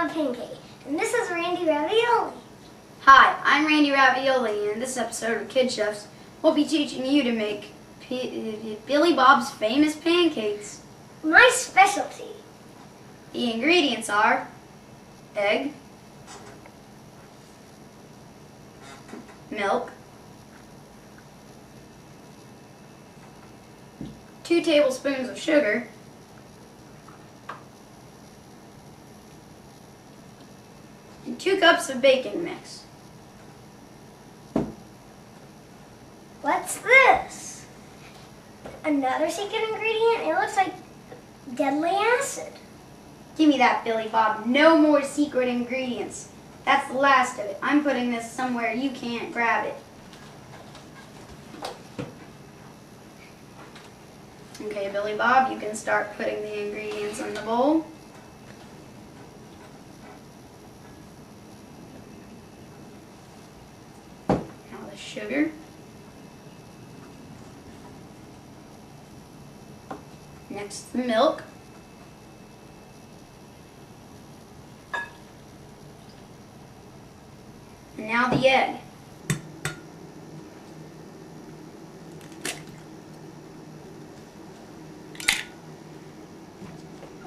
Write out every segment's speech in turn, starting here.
Bob Pancake, and this is Randy Ravioli. Hi, I'm Randy Ravioli, and in this episode of Kid Chefs, we'll be teaching you to make Billy Bob's famous pancakes. My specialty. The ingredients are egg, milk, 2 tablespoons of sugar, and 2 cups of baking mix. What's this? Another secret ingredient? It looks like deadly acid. Give me that, Billy Bob. No more secret ingredients. That's the last of it. I'm putting this somewhere you can't grab it. Okay, Billy Bob, you can start putting the ingredients in the bowl. Now the sugar. Next, the milk. And now the egg.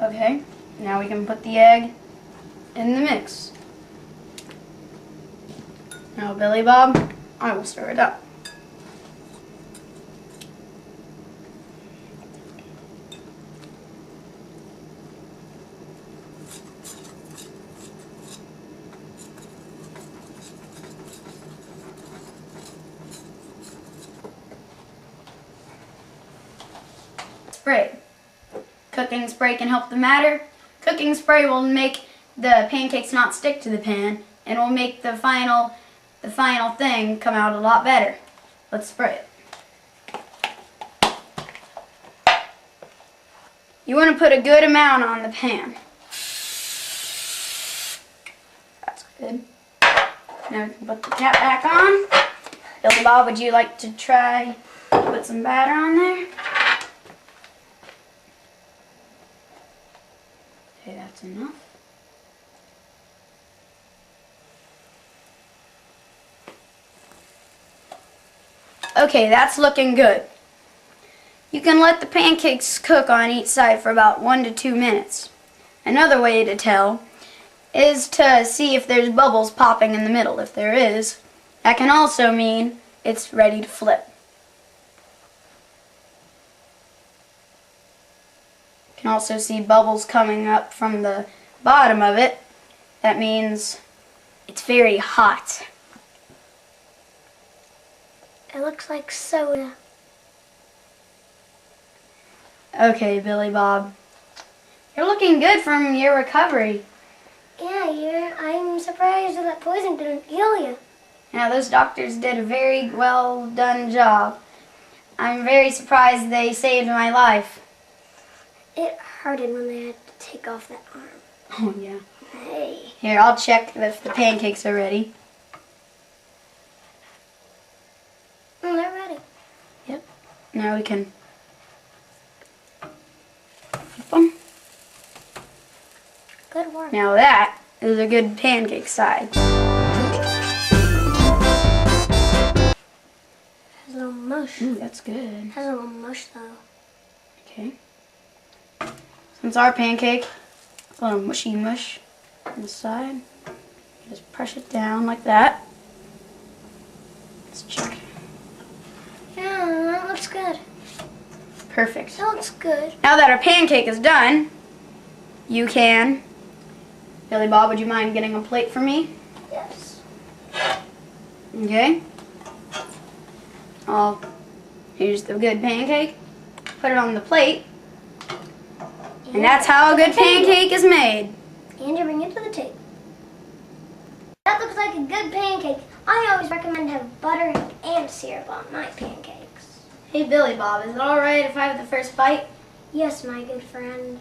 Okay, now we can put the egg in the mix. Now, Billy Bob, I will stir it up. Spray. Cooking spray can help the matter. Cooking spray will make the pancakes not stick to the pan and will make the final thing come out a lot better. Let's spray it. You want to put a good amount on the pan. That's good. Now we can put the cap back on. Billy Bob, would you like to try put some batter on there? Okay, that's enough. Okay, that's looking good. You can let the pancakes cook on each side for about 1 to 2 minutes. Another way to tell is to see if there's bubbles popping in the middle. If there is, that can also mean it's ready to flip. You can also see bubbles coming up from the bottom of it. That means it's very hot. It looks like soda. Okay, Billy Bob. You're looking good from your recovery. Yeah, I'm surprised that poison didn't kill you. Now, those doctors did a very well done job. I'm very surprised they saved my life. It hurted when they had to take off that arm. Oh, yeah. Hey. Here, I'll check if the pancakes are ready. Oh, they're ready. Yep. Now we can flip them. Good work. Now that is a good pancake side. Has a little mush. Ooh, that's good. Has a little mush though. Okay. Since our pancake, a little mushy mush on the side, just press it down like that. Let's check. Yeah, that looks good. Perfect. That looks good. Now that our pancake is done, you can... Billy Bob, would you mind getting a plate for me? Yes. Okay. Here's the good pancake. Put it on the plate. And that's how a good pancake is made. And you bring it to the table. That looks like a good pancake. I always recommend to have butter and syrup on my pancakes. Hey, Billy Bob, is it alright if I have the first bite? Yes, my good friend.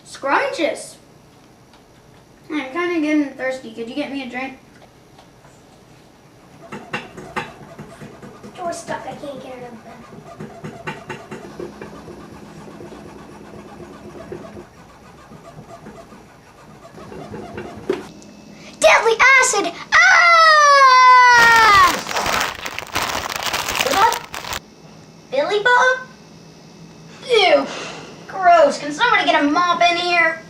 Scrumptious. I'm kind of getting thirsty. Could you get me a drink? Sure. door's stuck. I can't get it open. Deadly acid! Ah! Billy Bob? Ew. Gross. Can somebody get a mop in here?